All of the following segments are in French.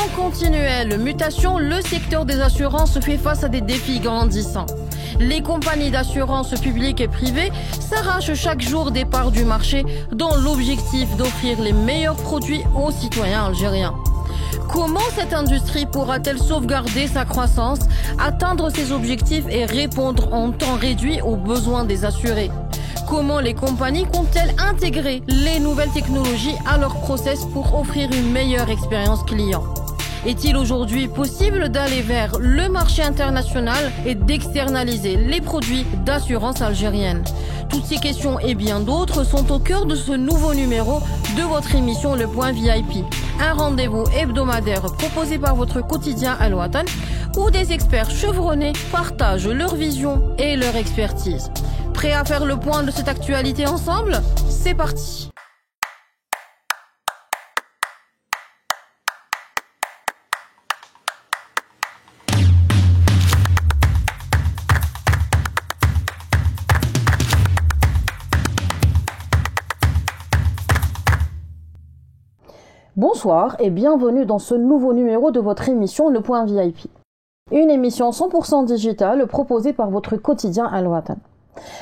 En continuelle mutation, le secteur des assurances fait face à des défis grandissants. Les compagnies d'assurance publiques et privées s'arrachent chaque jour des parts du marché dans l'objectif d'offrir les meilleurs produits aux citoyens algériens. Comment cette industrie pourra-t-elle sauvegarder sa croissance, atteindre ses objectifs et répondre en temps réduit aux besoins des assurés? Comment les compagnies comptent-elles intégrer les nouvelles technologies à leur process pour offrir une meilleure expérience client? Est-il aujourd'hui possible d'aller vers le marché international et d'externaliser les produits d'assurance algérienne? Toutes ces questions et bien d'autres sont au cœur de ce nouveau numéro de votre émission Le Point VIP. Un rendez-vous hebdomadaire proposé par votre quotidien Al Watan où des experts chevronnés partagent leur vision et leur expertise. Prêts à faire le point de cette actualité ensemble? C'est parti! Bonsoir et bienvenue dans ce nouveau numéro de votre émission Le Point VIP. Une émission 100% digitale proposée par votre quotidien Al Watan.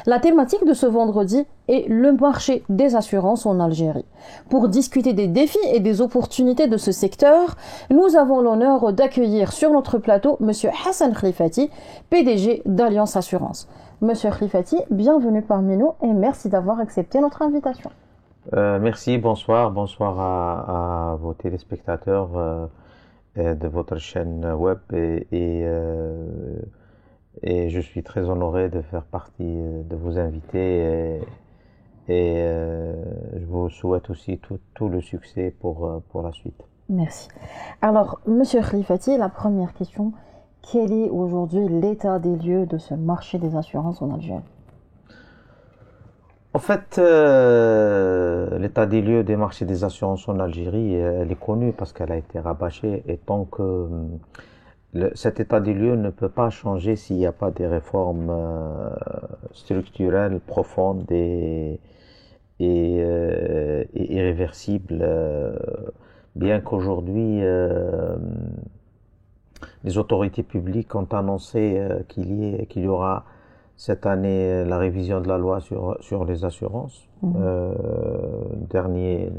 La thématique de ce vendredi est le marché des assurances en Algérie. Pour discuter des défis et des opportunités de ce secteur, nous avons l'honneur d'accueillir sur notre plateau Monsieur Hassan Khlifati, PDG d'Alliance Assurance. Monsieur Khlifati, bienvenue parmi nous et merci d'avoir accepté notre invitation. Merci, bonsoir à vos téléspectateurs de votre chaîne web et je suis très honoré de faire partie de vos invités et je vous souhaite aussi tout le succès pour la suite. Merci. Alors, Monsieur Khlifati, la première question, quel est aujourd'hui l'état des lieux de ce marché des assurances en Algérie? En fait, l'état des lieux des marchés des assurances en Algérie, elle est connue parce qu'elle a été rabâchée et tant que cet état des lieux ne peut pas changer s'il n'y a pas des réformes structurelles profondes et irréversibles, bien qu'aujourd'hui les autorités publiques ont annoncé qu'il y aura cette année la révision de la loi sur les assurances, le dernier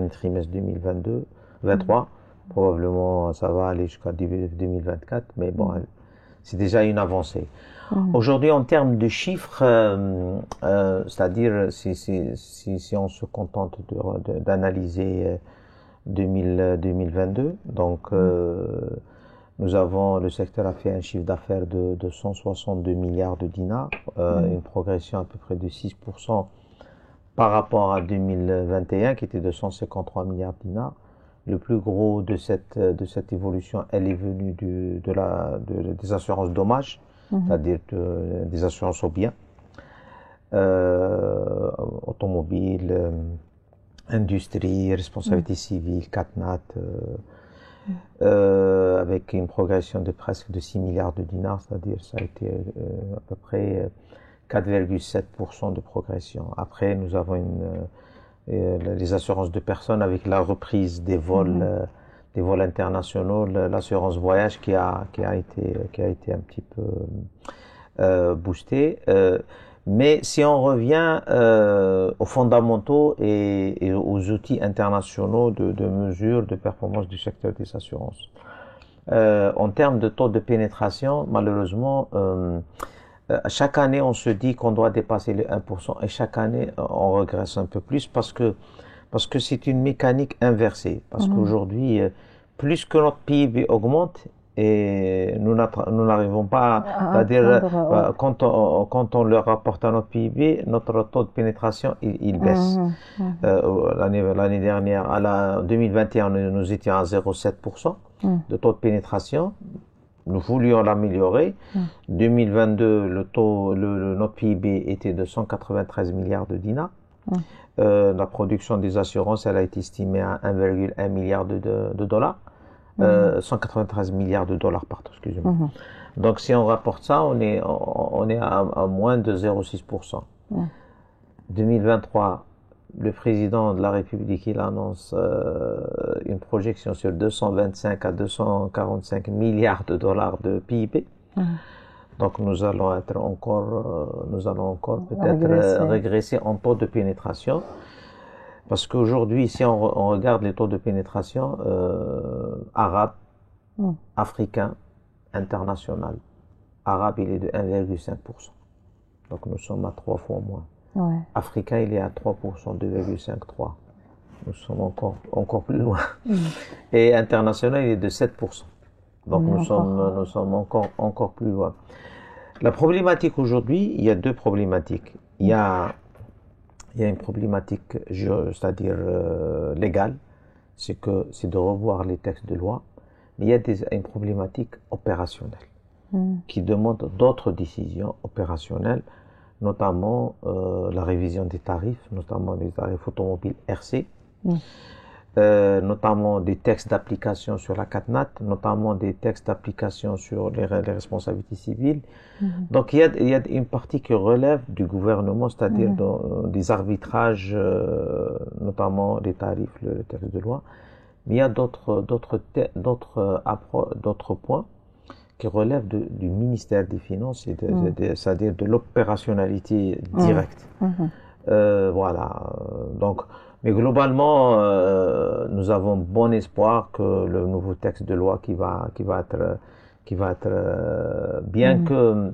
trimestre 2023. Probablement ça va aller jusqu'à 2024, mais bon, c'est déjà une avancée. Aujourd'hui, en termes de chiffres, c'est-à-dire si on se contente d'analyser 2022, donc le secteur a fait un chiffre d'affaires de 162 milliards de dinars, une progression à peu près de 6% par rapport à 2021 qui était de 153 milliards de dinars. Le plus gros de cette évolution, elle est venue des assurances dommages, c'est-à-dire des assurances aux biens, automobiles, industrie, responsabilité civile, CatNat, avec une progression de presque de 6 milliards de dinars, c'est-à-dire ça a été à peu près 4,7% de progression. Après, nous avons les assurances de personnes avec la reprise des vols internationaux, l'assurance voyage qui a été un petit peu boostée. Mais si on revient aux fondamentaux et aux outils internationaux de mesure de performance du secteur des assurances, en termes de taux de pénétration, malheureusement, chaque année on se dit qu'on doit dépasser les 1% et chaque année on regresse un peu plus parce que c'est une mécanique inversée. Parce qu'aujourd'hui, plus que notre PIB augmente, et nous n'arrivons pas, c'est-à-dire quand on leur rapporte à notre PIB, notre taux de pénétration il baisse. L'année dernière, en 2021, nous étions à 0,7% de taux de pénétration. Nous voulions l'améliorer. 2022, notre PIB était de 193 milliards de dinars. La production des assurances, elle a été estimée à 1,1 milliard de dollars. 193 milliards de dollars, pardon, excusez-moi. Donc si on rapporte ça, on est à moins de 0,6%. 2023, le président de la République, il annonce une projection sur 225 à 245 milliards de dollars de PIB. Donc nous allons encore peut-être régresser en taux de pénétration. Parce qu'aujourd'hui, si on regarde les taux de pénétration arabes, africains, international. Arabe, il est de 1,5%. Donc nous sommes à 3 fois moins. Ouais. Africain, il est à 3%, 2,53. Nous sommes encore plus loin. Et international, il est de 7%. Donc nous sommes encore plus loin. La problématique aujourd'hui, il y a deux problématiques. Il y a une problématique, c'est-à-dire légale, c'est de revoir les textes de loi. Mais il y a une problématique opérationnelle qui demande d'autres décisions opérationnelles, notamment la révision des tarifs, notamment les tarifs automobiles RC, notamment des textes d'application sur la CatNat, notamment des textes d'application sur les responsabilités civiles. Donc il y a une partie qui relève du gouvernement, c'est-à-dire des arbitrages, notamment des tarifs, le texte de loi. Mais il y a d'autres points qui relèvent du ministère des Finances, c'est-à-dire de l'opérationnalité directe. Voilà. Donc, mais globalement, nous avons bon espoir que le nouveau texte de loi qui va être bien que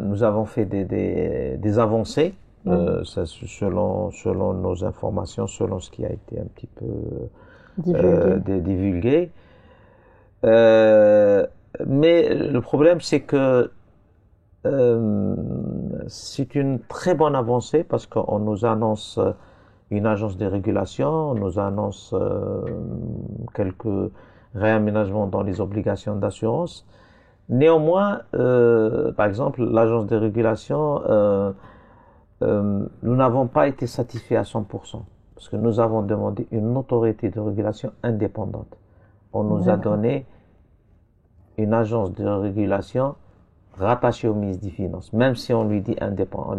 nous avons fait des avancées selon nos informations, selon ce qui a été un petit peu divulgué. Mais le problème, c'est que c'est une très bonne avancée parce qu'on nous annonce une agence de régulation, on nous annonce quelques réaménagements dans les obligations d'assurance. Néanmoins, par exemple, l'agence de régulation, nous n'avons pas été satisfaits à 100%, parce que nous avons demandé une autorité de régulation indépendante. On nous a donné une agence de régulation rattachée au ministre des Finances, même si on lui dit indépendante.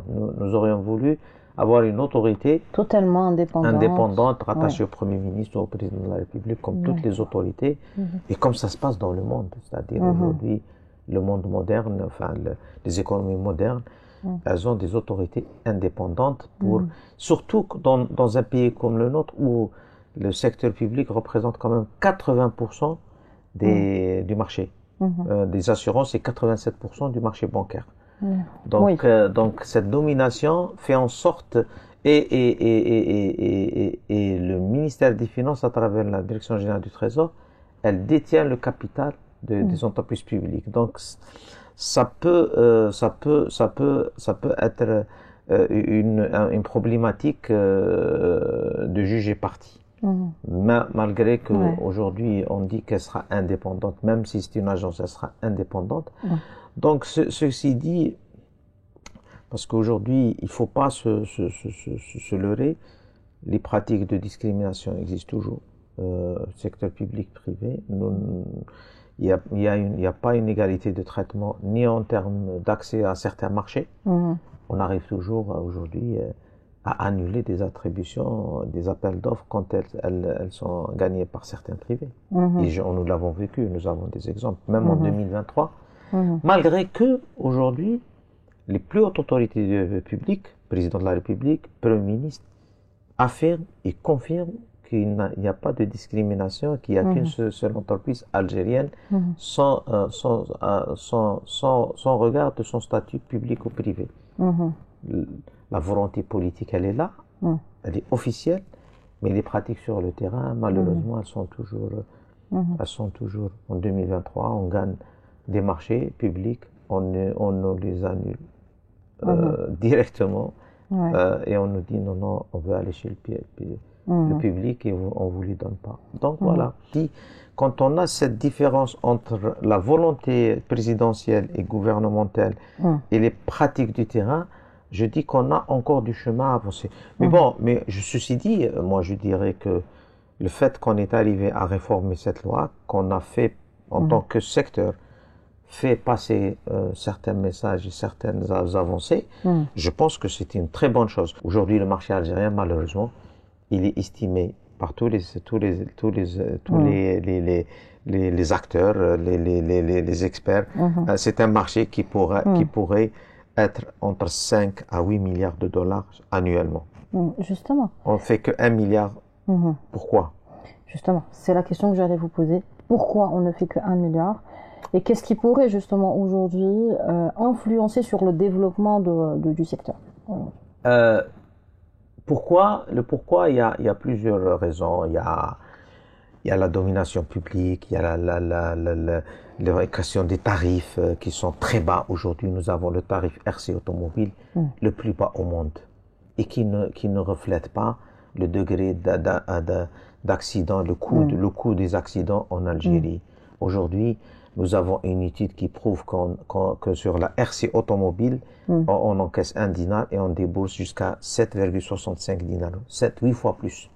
Nous aurions voulu avoir une autorité totalement indépendante rattachée au Premier ministre ou au Président de la République, comme toutes les autorités, et comme ça se passe dans le monde. C'est-à-dire aujourd'hui, le monde moderne, enfin les économies modernes, elles ont des autorités indépendantes surtout dans un pays comme le nôtre où le secteur public représente quand même 80% du marché. Des assurances et 87% du marché bancaire. Donc, donc cette domination fait en sorte, et le ministère des Finances, à travers la Direction générale du Trésor, elle détient le capital des entreprises publiques. Donc ça peut être une problématique de juger partie. Malgré qu'aujourd'hui on dit qu'elle sera indépendante, même si c'est une agence, elle sera indépendante. Donc ceci dit, parce qu'aujourd'hui il ne faut pas se leurrer, les pratiques de discrimination existent toujours, secteur public, privé. Il n'y a pas une égalité de traitement ni en termes d'accès à certains marchés. On arrive toujours aujourd'hui à annuler des attributions, des appels d'offres quand elles sont gagnées par certains privés. Et nous l'avons vécu, nous avons des exemples, même en 2023. Malgré que, aujourd'hui, les plus hautes autorités publiques, président de la République, Premier ministre, affirment et confirment qu'il n'y a pas de discrimination, qu'il n'y a qu'une seule entreprise algérienne sans regard de son statut public ou privé. La volonté politique, elle est là, elle est officielle, mais les pratiques sur le terrain, malheureusement, elles sont toujours. En 2023, on gagne des marchés publics, on nous les annule directement, et on nous dit non, on veut aller chez le public et on ne vous les donne pas. Donc voilà. Quand on a cette différence entre la volonté présidentielle et gouvernementale et les pratiques du terrain, je dis qu'on a encore du chemin à avancer. Mais bon, ceci dit, moi je dirais que le fait qu'on est arrivé à réformer cette loi, qu'on a fait en tant que secteur, fait passer certains messages et certaines avancées, je pense que c'est une très bonne chose. Aujourd'hui, le marché algérien, malheureusement, il est estimé par tous les acteurs, les experts. C'est un marché qui pourrait être entre 5 à 8 milliards de dollars annuellement. Justement. On ne fait que 1 milliard. Pourquoi? Justement, c'est la question que j'allais vous poser. Pourquoi on ne fait que 1 milliard? Et qu'est-ce qui pourrait justement aujourd'hui influencer sur le développement du secteur? Pourquoi, il y a plusieurs raisons. Il y a la domination publique, il y a la question des tarifs qui sont très bas. Aujourd'hui, nous avons le tarif RC automobile le plus bas au monde et qui ne reflète pas le degré d'accident, le coût des accidents en Algérie. Aujourd'hui, nous avons une étude qui prouve que sur la RC automobile, on encaisse 1 dinar et on débourse jusqu'à 7,65 dinars, 8 fois plus.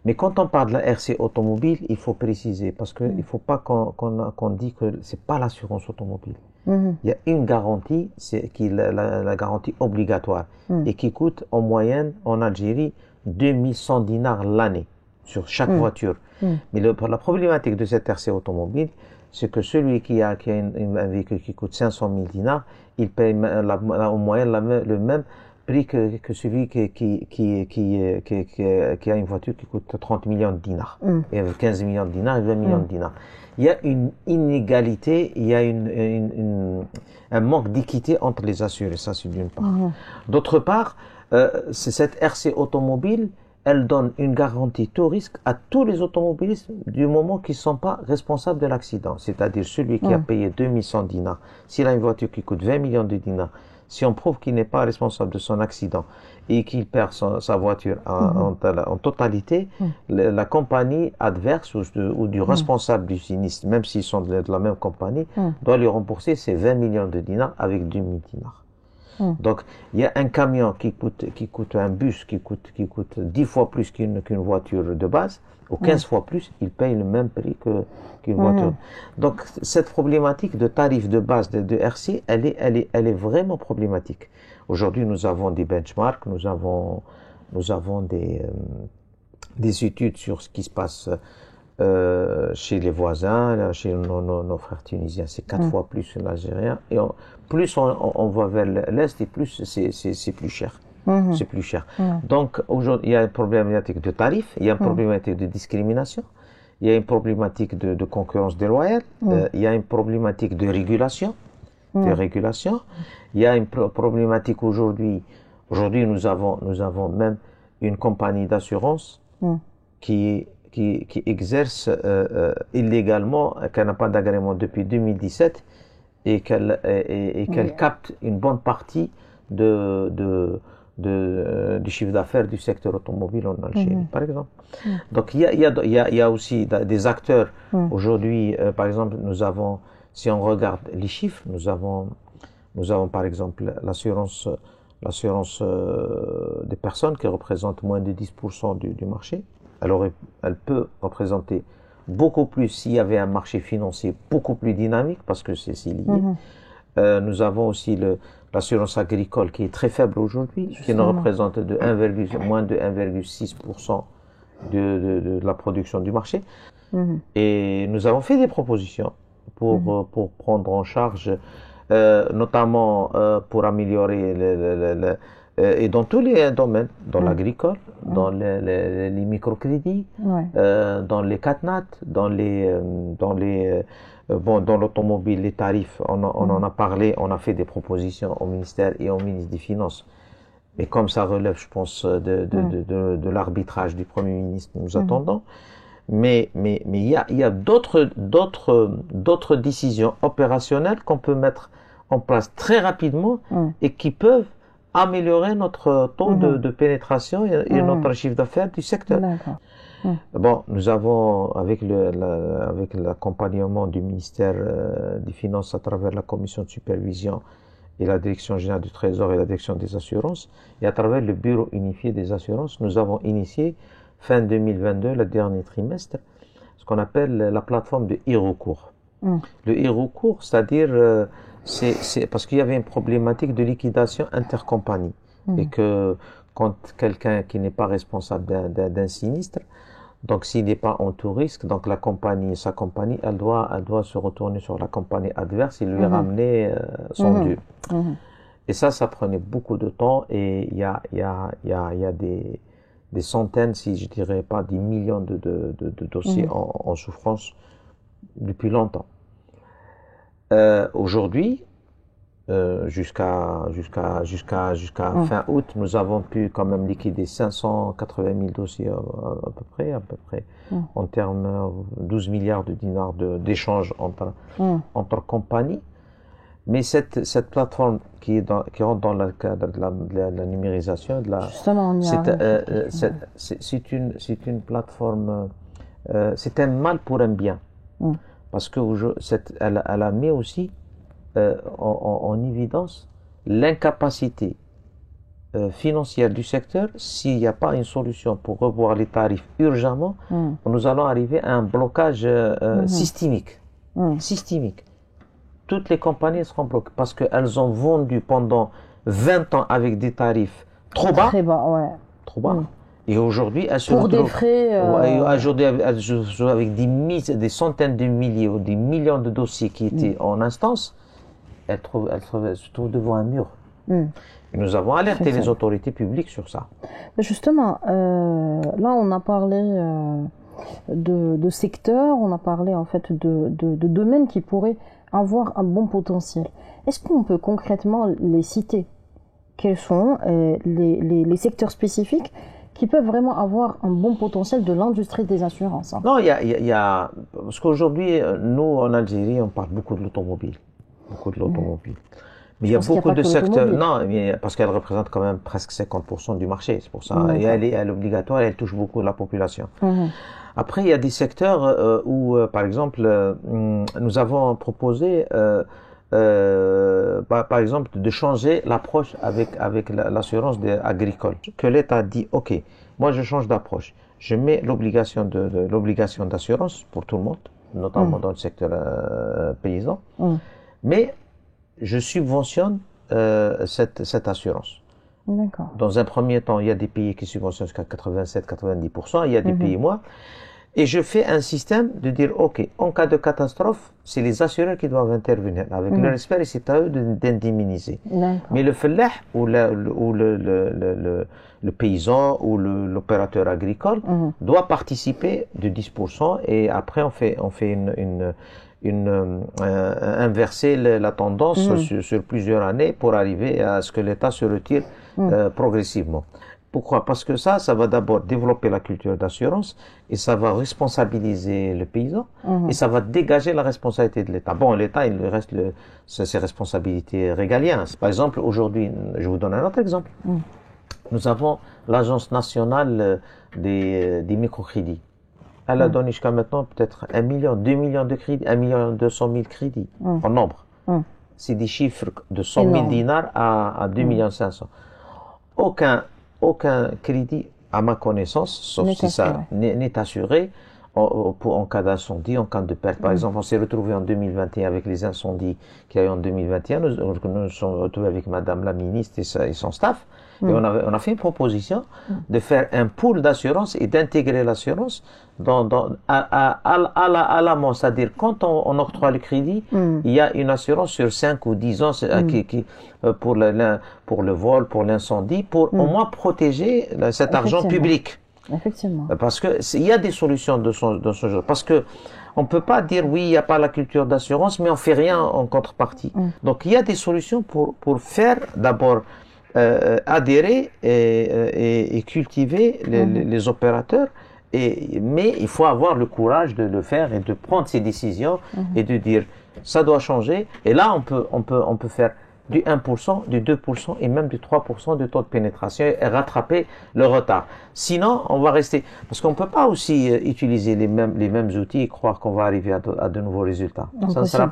Mais quand on parle de la RC automobile, il faut préciser, parce qu'il ne faut pas qu'on dise que c'est pas l'assurance automobile. Il y a une garantie, c'est la garantie obligatoire, et qui coûte en moyenne en Algérie 2100 dinars l'année sur chaque voiture. Mais la problématique de cette RC automobile, c'est que celui qui a un véhicule qui coûte 500 000 dinars, il paye en moyenne le même prix que celui qui a une voiture qui coûte 30 millions de dinars. Et avec 15 millions de dinars et 20 millions de dinars. Il y a une inégalité, il y a un manque d'équité entre les assurés, ça c'est d'une part. D'autre part, c'est cette RC automobile, elle donne une garantie tout risque à tous les automobilistes du moment qu'ils ne sont pas responsables de l'accident. C'est-à-dire celui qui a payé 2100 dinars, s'il a une voiture qui coûte 20 millions de dinars, si on prouve qu'il n'est pas responsable de son accident et qu'il perd sa voiture en totalité, la compagnie adverse ou du responsable du sinistre, même s'ils sont de la même compagnie, doit lui rembourser ses 20 millions de dinars avec 2000 dinars. Donc, il y a un camion qui coûte un bus qui coûte 10 fois plus qu'une voiture de base, ou 15 fois plus, il paye le même prix qu'une voiture. Donc, cette problématique de tarif de base de RC, elle est vraiment problématique. Aujourd'hui, nous avons des benchmarks, nous avons des études sur ce qui se passe chez les voisins, chez nos frères tunisiens, c'est 4 fois plus l'algérien. Et plus on va vers l'Est, et plus c'est plus cher. C'est plus cher. Donc, aujourd'hui, il y a une problématique de tarifs, il y a une problématique de discrimination, il y a une problématique de concurrence déloyale, il y a une problématique de régulation, il y a une problématique aujourd'hui, nous avons même une compagnie d'assurance qui exerce illégalement, qu'elle n'a pas d'agrément depuis 2017 et qu'elle capte une bonne partie du chiffre d'affaires du secteur automobile en Algérie, par exemple. Donc il y a aussi des acteurs. Aujourd'hui, par exemple, si on regarde les chiffres, nous avons par exemple l'assurance des personnes qui représentent moins de 10% du marché. Elle peut représenter beaucoup plus s'il y avait un marché financier beaucoup plus dynamique, parce que c'est si lié. Nous avons aussi l'assurance agricole qui est très faible aujourd'hui, qui ne représente moins de 1,6% de la production du marché. Et nous avons fait des propositions pour prendre en charge, notamment pour améliorer et dans tous les domaines, dans l'agricole, dans les microcrédits, dans les catnat, dans l'automobile, les tarifs, on en a parlé, on a fait des propositions au ministère et au ministre des Finances. Mais comme ça relève, je pense, de l'arbitrage du Premier ministre, nous attendons. Mais il y a d'autres décisions opérationnelles qu'on peut mettre en place très rapidement et qui peuvent améliorer notre taux de pénétration et notre chiffre d'affaires du secteur. Bon, nous avons, avec l'accompagnement du ministère des Finances à travers la commission de supervision et la direction générale du Trésor et la direction des assurances, et à travers le bureau unifié des assurances, nous avons initié, fin 2022, le dernier trimestre, ce qu'on appelle la plateforme de e-recours. Le e-recours, c'est-à-dire, c'est parce qu'il y avait une problématique de liquidation intercompagnie. Et que quand quelqu'un qui n'est pas responsable d'un sinistre, donc s'il n'est pas en tout risque, donc sa compagnie, elle doit se retourner sur la compagnie adverse et lui ramener son dû. Et ça prenait beaucoup de temps et il y a des centaines, si je dirais pas des millions de dossiers en souffrance depuis longtemps. Aujourd'hui, jusqu'à fin août, nous avons pu quand même liquider 580 000 dossiers à peu près, en termes 12 milliards de dinars d'échanges entre compagnies. Mais cette plateforme qui rentre dans le cadre de la numérisation, c'est une plateforme, c'est un mal pour un bien, parce que elle a mis aussi en évidence l'incapacité financière du secteur. S'il n'y a pas une solution pour revoir les tarifs urgemment, nous allons arriver à un blocage systémique. Toutes les compagnies seront bloquées parce qu'elles ont vendu pendant 20 ans avec des tarifs trop bas. Très bas, ouais. Trop bas. Et aujourd'hui, elles se retrouvent... Pour des frais... Aujourd'hui, elles jouent avec des centaines de milliers ou des millions de dossiers qui étaient en instance. Elles se trouvent devant un mur. Et nous avons alerté les autorités publiques sur ça. Justement, là, on a parlé de secteurs, on a parlé en fait de domaines qui pourraient avoir un bon potentiel. Est-ce qu'on peut concrètement les citer? Quels sont les secteurs spécifiques qui peuvent vraiment avoir un bon potentiel de l'industrie des assurances? Non, il y a parce qu'aujourd'hui, nous, en Algérie, on parle beaucoup de l'automobile. Mais il y a beaucoup de secteurs... Non, parce qu'elle représente quand même presque 50% du marché, c'est pour ça. Et elle est obligatoire, elle touche beaucoup la population. Après, il y a des secteurs où, par exemple, nous avons proposé, par exemple, de changer l'approche avec l'assurance agricole. Que l'État dit, OK, moi je change d'approche. Je mets l'obligation d'assurance pour tout le monde, notamment dans le secteur paysan, mais je subventionne cette assurance. Dans un premier temps, il y a des pays qui subventionnent jusqu'à 87-90%, il y a des pays moins. Et je fais un système de dire, OK, en cas de catastrophe, c'est les assureurs qui doivent intervenir avec leur expert et c'est à eux d'indemniser. Mais le fellah ou le paysan ou l'opérateur agricole doit participer de 10% et après on fait inverser la tendance sur plusieurs années pour arriver à ce que l'État se retire progressivement. Pourquoi? Parce que ça va d'abord développer la culture d'assurance et ça va responsabiliser le paysan et ça va dégager la responsabilité de l'État. Bon, l'État, il reste ses responsabilités régaliennes. Par exemple, aujourd'hui, je vous donne un autre exemple. Nous avons l'Agence nationale des microcrédits. Elle a donné jusqu'à maintenant peut-être 1 million, 2 millions de crédits, 1,2 million crédits en nombre. C'est des chiffres de 100 000 dinars à 2,5 millions. Aucun crédit, à ma connaissance, sauf si ça n'est assuré en cas d'incendie, en cas de perte. Par exemple, on s'est retrouvé en 2021 avec les incendies qu'il y a eu en 2021. Nous nous sommes retrouvés avec Madame la ministre et son staff. Et on a fait une proposition de faire un pool d'assurance et d'intégrer l'assurance à l'amont. C'est-à-dire, quand on octroie le crédit, il y a une assurance sur 5 ou 10 ans pour le vol, pour l'incendie, pour au moins protéger cet argent public. Effectivement. Parce que il y a des solutions de ce genre. Parce que on peut pas dire oui, il n'y a pas la culture d'assurance, mais on fait rien en contrepartie. Donc il y a des solutions pour faire d'abord adhérer et cultiver les opérateurs. Mais il faut avoir le courage de le faire et de prendre ces décisions et de dire ça doit changer. Et là on peut faire du 1%, du 2% et même du 3% de taux de pénétration et rattraper le retard. Sinon, on va rester... Parce qu'on ne peut pas aussi utiliser les mêmes outils et croire qu'on va arriver à de nouveaux résultats. Ça ne sera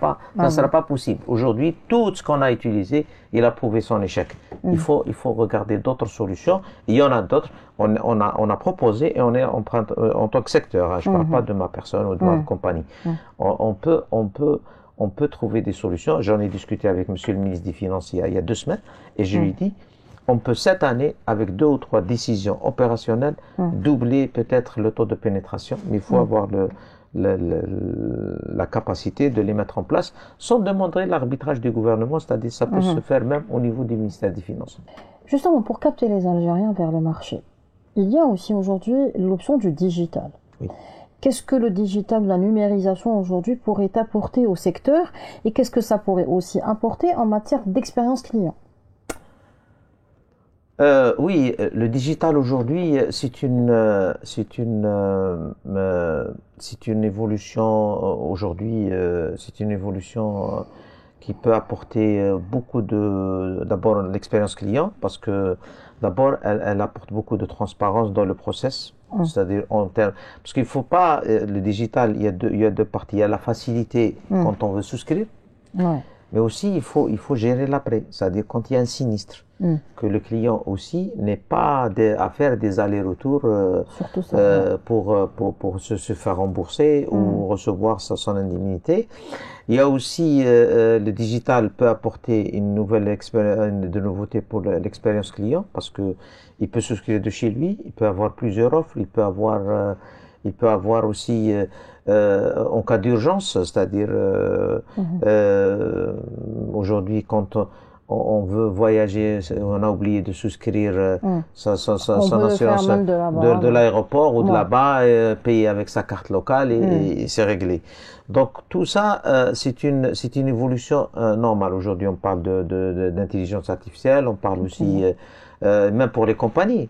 pas possible. Aujourd'hui, tout ce qu'on a utilisé, il a prouvé son échec. Il faut regarder d'autres solutions. Il y en a d'autres. On a proposé et on est en tant que secteur. Hein, je ne parle pas de ma personne ou de ma compagnie. On peut trouver des solutions. J'en ai discuté avec Monsieur le ministre des Finances il y a 2 semaines et je lui ai dit, on peut cette année, avec 2 ou 3 décisions opérationnelles, doubler peut-être le taux de pénétration, mais il faut avoir la capacité de les mettre en place sans demander l'arbitrage du gouvernement, c'est-à-dire ça peut se faire même au niveau du ministère des Finances. Justement, pour capter les Algériens vers le marché, il y a aussi aujourd'hui l'option du digital. Oui. Qu'est-ce que le digital, la numérisation aujourd'hui pourrait apporter au secteur et qu'est-ce que ça pourrait aussi apporter en matière d'expérience client? Oui, le digital aujourd'hui, c'est une évolution aujourd'hui, c'est une évolution qui peut apporter d'abord l'expérience client, parce que d'abord elle apporte beaucoup de transparence dans le process, c'est-à-dire parce qu'il faut pas le digital, il y a deux parties, il y a la facilité quand on veut souscrire, mais aussi il faut gérer l'après, c'est-à-dire quand il y a un sinistre. Que le client aussi n'ait pas à faire des allers-retours pour se faire rembourser ou recevoir son indemnité. Il y a aussi le digital peut apporter une nouvelle de nouveauté pour l'expérience client parce que il peut souscrire de chez lui, il peut avoir plusieurs offres, il peut avoir aussi en cas d'urgence, c'est-à-dire aujourd'hui quand on veut voyager, on a oublié de souscrire son assurance de l'aéroport ou de là-bas, payer avec sa carte locale et c'est réglé. Donc tout ça, c'est une évolution normale. Aujourd'hui, on parle d'intelligence artificielle, on parle aussi même pour les compagnies.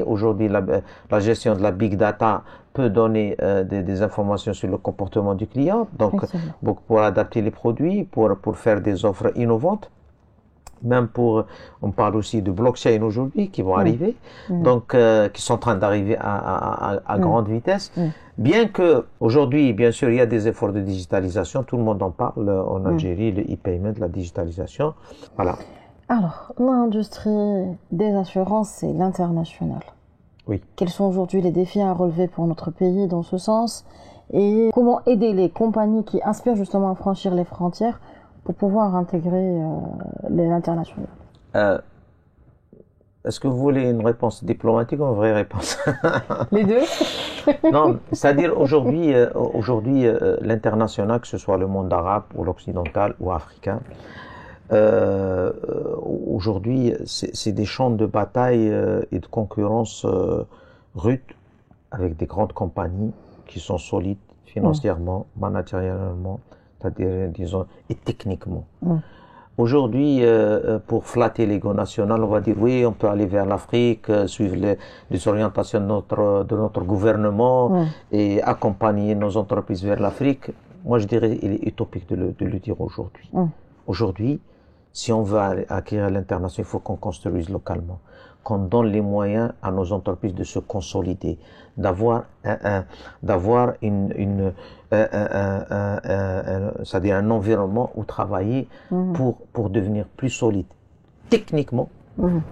Aujourd'hui, la gestion de la big data peut donner des informations sur le comportement du client, donc pour adapter les produits, pour faire des offres innovantes. Même on parle aussi de blockchain aujourd'hui qui vont arriver, donc qui sont en train d'arriver à grande vitesse. Bien que aujourd'hui, bien sûr, il y a des efforts de digitalisation, tout le monde en parle en Algérie, le e-payment, la digitalisation, voilà. Alors, l'industrie des assurances, c'est l'international. Oui. Quels sont aujourd'hui les défis à relever pour notre pays dans ce sens et comment aider les compagnies qui aspirent justement à franchir les frontières pour pouvoir intégrer l'international? Est-ce que vous voulez une réponse diplomatique ou une vraie réponse? Les deux. Non, c'est-à-dire aujourd'hui, l'international, que ce soit le monde arabe ou l'occidental ou africain, aujourd'hui, c'est des champs de bataille et de concurrence rude avec des grandes compagnies qui sont solides financièrement, managérialement, c'est-à-dire, disons, et techniquement. Aujourd'hui, pour flatter l'ego national, on va dire oui, on peut aller vers l'Afrique, suivre les orientations de notre gouvernement et accompagner nos entreprises vers l'Afrique. Moi, je dirais il est utopique de le dire aujourd'hui. Aujourd'hui, si on veut acquérir l'international, il faut qu'on construise localement, qu'on donne les moyens à nos entreprises de se consolider, d'avoir c'est-à-dire un environnement où travailler pour devenir plus solide techniquement,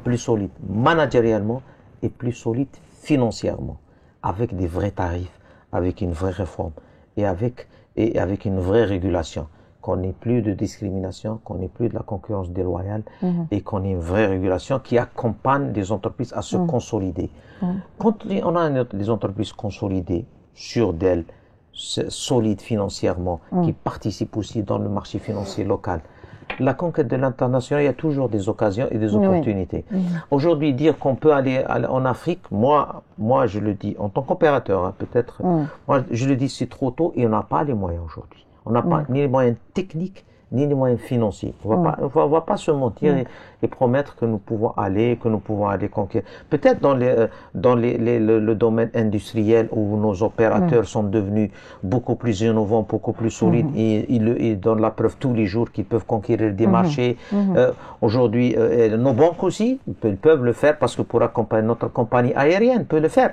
plus solide managérialement et plus solide financièrement, avec des vrais tarifs, avec une vraie réforme et avec une vraie régulation. Qu'on n'ait plus de discrimination, qu'on n'ait plus de la concurrence déloyale et qu'on ait une vraie régulation qui accompagne les entreprises à se consolider. Quand on a des entreprises consolidées, sûres d'elles, solides financièrement, qui participent aussi dans le marché financier local, la conquête de l'international, il y a toujours des occasions et des opportunités. Aujourd'hui, dire qu'on peut aller en Afrique, moi je le dis en tant qu'opérateur, hein, peut-être, moi je le dis c'est trop tôt et on n'a pas les moyens aujourd'hui. On n'a pas ni les moyens techniques, ni les moyens financiers. On va pas se mentir et promettre que nous pouvons aller conquérir. Peut-être dans le domaine industriel où nos opérateurs sont devenus beaucoup plus innovants, beaucoup plus solides et ils donnent la preuve tous les jours qu'ils peuvent conquérir des marchés. Aujourd'hui, nos banques aussi peuvent le faire parce que pour accompagner notre compagnie aérienne peut le faire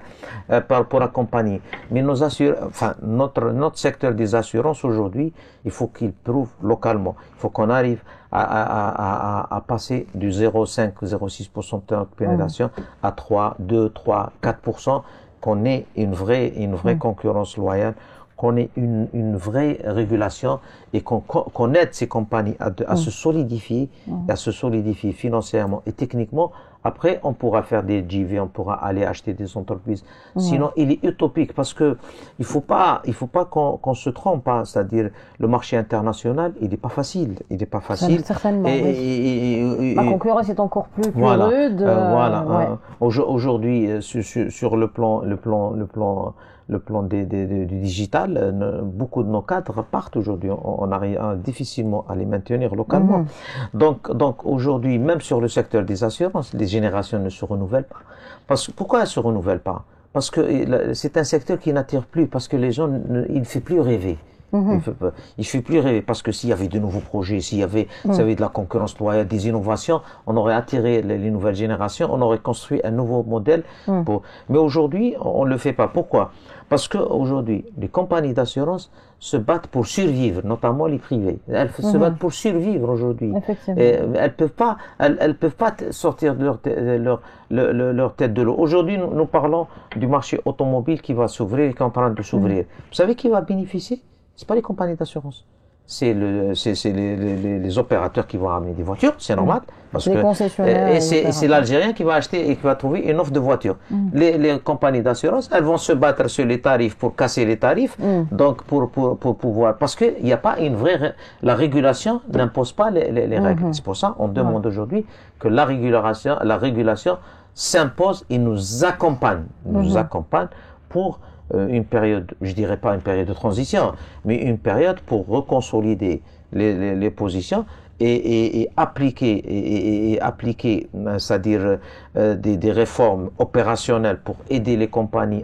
pour accompagner. Mais notre secteur des assurances aujourd'hui, il faut qu'il prouve localement. Il faut qu'on arrive à passer du 0,5, 0,6% de pénétration à 3, 2, 3, 4%, qu'on ait une vraie concurrence loyale, qu'on ait une vraie régulation et qu'on aide ces compagnies à se solidifier, financièrement et techniquement. Après, on pourra faire des JV, on pourra aller acheter des entreprises. Sinon, il est utopique parce que il faut pas qu'on se trompe, hein. C'est-à-dire, le marché international, il n'est pas facile. Certainement, la concurrence est encore plus rude. Aujourd'hui, sur le plan du digital, beaucoup de nos cadres partent aujourd'hui. On arrive difficilement à les maintenir localement. Donc aujourd'hui, même sur le secteur des assurances, les générations ne se renouvellent pas. Pourquoi elles se renouvellent pas? Parce que c'est un secteur qui n'attire plus, parce que les gens, il ne fait plus rêver. Il fait plus rêver parce que s'il y avait de nouveaux projets, s'il y avait de la concurrence loyale, des innovations, on aurait attiré les nouvelles générations, on aurait construit un nouveau modèle. Mais aujourd'hui, on ne le fait pas. Pourquoi? Parce que aujourd'hui, les compagnies d'assurance se battent pour survivre, notamment les privés. Elles se battent pour survivre aujourd'hui. Elles peuvent pas sortir de leur tête de l'eau. Aujourd'hui, nous parlons du marché automobile qui va s'ouvrir, qui est en train de s'ouvrir. Vous savez qui va bénéficier? C'est pas les compagnies d'assurance. C'est les opérateurs qui vont ramener des voitures, c'est normal. Parce les concessionnaires. Et c'est l'Algérien qui va acheter et qui va trouver une offre de voiture. Les compagnies d'assurance, elles vont se battre sur les tarifs pour casser les tarifs. Donc, pour pouvoir, parce qu'il n'y a pas une vraie, la régulation n'impose pas les règles. C'est pour ça, on demande aujourd'hui que la régulation s'impose et nous accompagne. Pour une période, je dirais pas une période de transition, mais une période pour reconsolider les positions et appliquer, c'est-à-dire des réformes opérationnelles pour aider les compagnies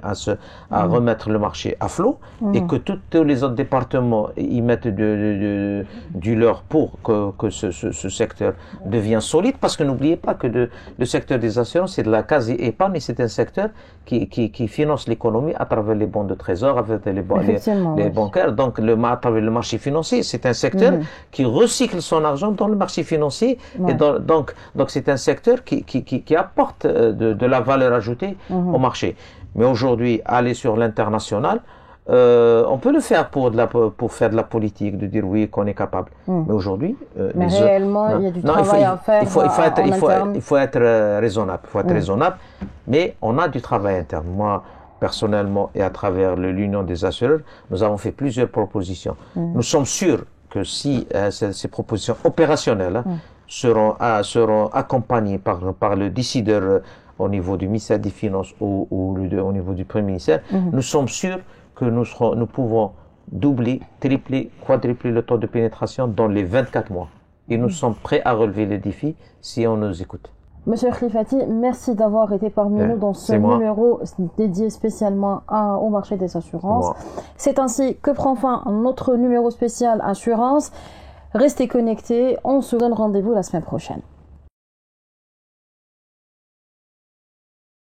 à remettre le marché à flot et que tous les autres départements y mettent du leur pour que ce secteur devienne solide, parce que n'oubliez pas que le secteur des assurances, c'est de la quasi-épargne et c'est un secteur qui finance l'économie à travers les bons de trésor, à travers les bancaires, donc à travers le marché financier. C'est un secteur qui recycle son argent dans le marché financier et donc c'est un secteur qui apporte de la valeur ajoutée au marché. Mais aujourd'hui, aller sur l'international, on peut le faire pour faire de la politique, de dire oui qu'on est capable. Mais aujourd'hui, mais réellement, il y a du travail à faire. Il faut être raisonnable. Mais on a du travail interne. Moi, personnellement, et à travers l'Union des assureurs, nous avons fait plusieurs propositions. Nous sommes sûrs que si ces propositions opérationnelles seront accompagnées par le décideur au niveau du ministère des Finances ou au niveau du Premier ministère, nous sommes sûrs que nous pouvons doubler, tripler, quadrupler le taux de pénétration dans les 24 mois. Et nous sommes prêts à relever le défi si on nous écoute. Monsieur Khlifati, merci d'avoir été parmi nous dans ce numéro dédié spécialement au marché des assurances. C'est ainsi que prend fin notre numéro spécial assurance. Restez connectés, on se donne rendez-vous la semaine prochaine.